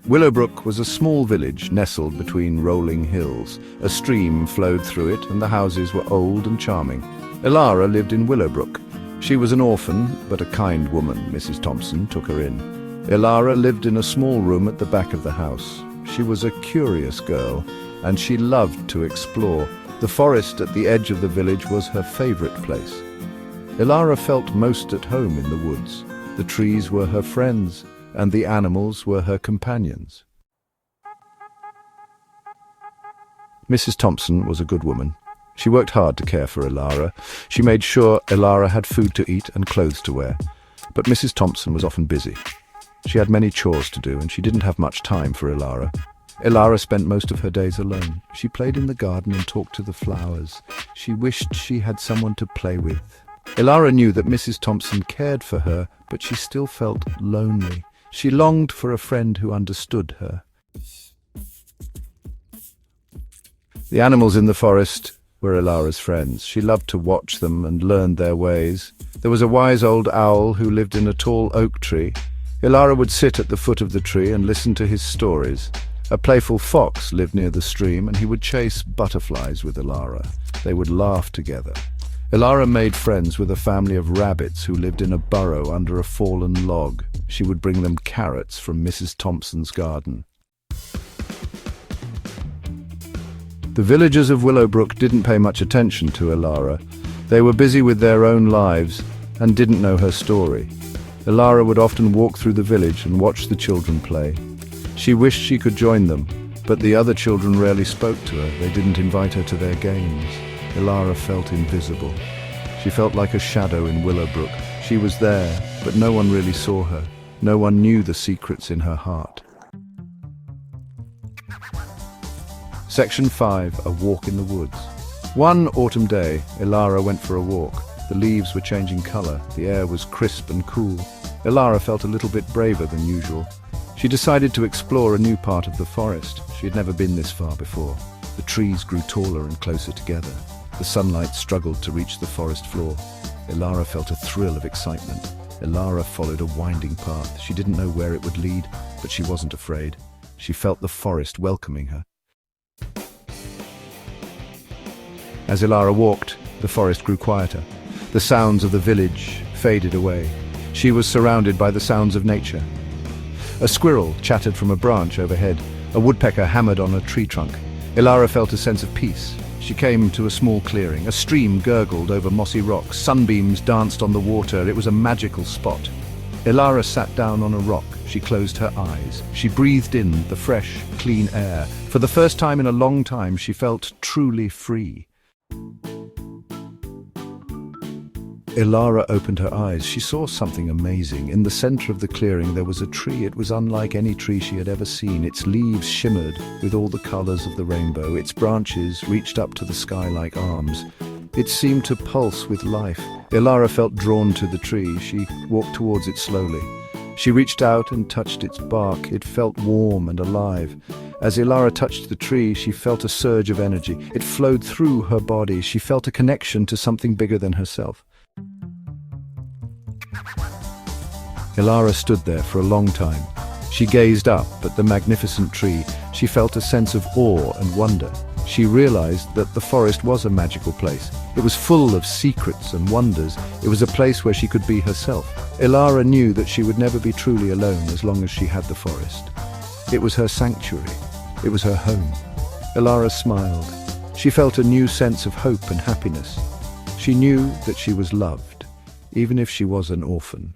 Willowbrook was a small village nestled between rolling hills. A stream flowed through it, and the houses were old and charming. Elara lived in Willowbrook. She was an orphan, but a kind woman. Mrs. Thompson took her in. Elara lived in a small room at the back of the house. She was a curious girl, and she loved to explore. The forest at the edge of the village was her favorite place. Elara felt most at home in the woods. The trees were her friends, and the animals were her companions. Mrs. Thompson was a good woman. She worked hard to care for Elara. She made sure Elara had food to eat and clothes to wear. But Mrs. Thompson was often busy. She had many chores to do, and she didn't have much time for Elara. Elara spent most of her days alone. She played in the garden and talked to the flowers. She wished she had someone to play with. Elara knew that Mrs. Thompson cared for her, but she still felt lonely. She longed for a friend who understood her. The animals in the forest were Elara's friends. She loved to watch them and learn their ways. There was a wise old owl who lived in a tall oak tree. Elara would sit at the foot of the tree and listen to his stories. A playful fox lived near the stream, and he would chase butterflies with Elara. They would laugh together. Elara made friends with a family of rabbits who lived in a burrow under a fallen log. She would bring them carrots from Mrs. Thompson's garden. The villagers of Willowbrook didn't pay much attention to Elara. They were busy with their own lives and didn't know her story. Elara would often walk through the village and watch the children play. She wished she could join them, but the other children rarely spoke to her. They didn't invite her to their games. Elara felt invisible. She felt like a shadow in Willowbrook. She was there, but no one really saw her. No one knew the secrets in her heart. Section 5. A Walk in the Woods. One autumn day, Elara went for a walk. The leaves were changing color. The air was crisp and cool. Elara felt a little bit braver than usual. She decided to explore a new part of the forest. She had never been this far before. The trees grew taller and closer together. The sunlight struggled to reach the forest floor. Elara felt a thrill of excitement. Elara followed a winding path. She didn't know where it would lead, but she wasn't afraid. She felt the forest welcoming her. As Elara walked, the forest grew quieter. The sounds of the village faded away. She was surrounded by the sounds of nature. A squirrel chattered from a branch overhead. A woodpecker hammered on a tree trunk. Elara felt a sense of peace. She came to a small clearing. A stream gurgled over mossy rocks. Sunbeams danced on the water. It was a magical spot. Elara sat down on a rock. She closed her eyes. She breathed in the fresh, clean air. For the first time in a long time, she felt truly free. Elara opened her eyes. She saw something amazing. In the center of the clearing there was a tree. It was unlike any tree she had ever seen. Its leaves shimmered with all the colors of the rainbow. Its branches reached up to the sky like arms. It seemed to pulse with life. Elara felt drawn to the tree. She walked towards it slowly. She reached out and touched its bark. It felt warm and alive. As Elara touched the tree, she felt a surge of energy. It flowed through her body. She felt a connection to something bigger than herself. Elara stood there for a long time. She gazed up at the magnificent tree. She felt a sense of awe and wonder. She realized that the forest was a magical place. It was full of secrets and wonders. It was a place where she could be herself. Elara knew that she would never be truly alone as long as she had the forest. It was her sanctuary. It was her home. Elara smiled. She felt a new sense of hope and happiness. She knew that she was loved, even if she was an orphan.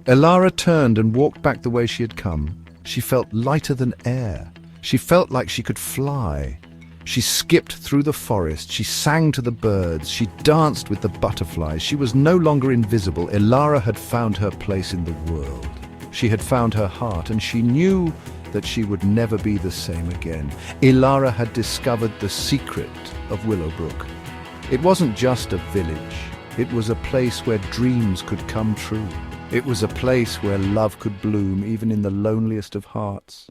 Elara turned and walked back the way she had come. She felt lighter than air. She felt like she could fly. She skipped through the forest. She sang to the birds. She danced with the butterflies. She was no longer invisible. Elara had found her place in the world. She had found her heart, and she knew that she would never be the same again. Elara had discovered the secret of Willowbrook. It wasn't just a village. It was a place where dreams could come true. It was a place where love could bloom even in the loneliest of hearts.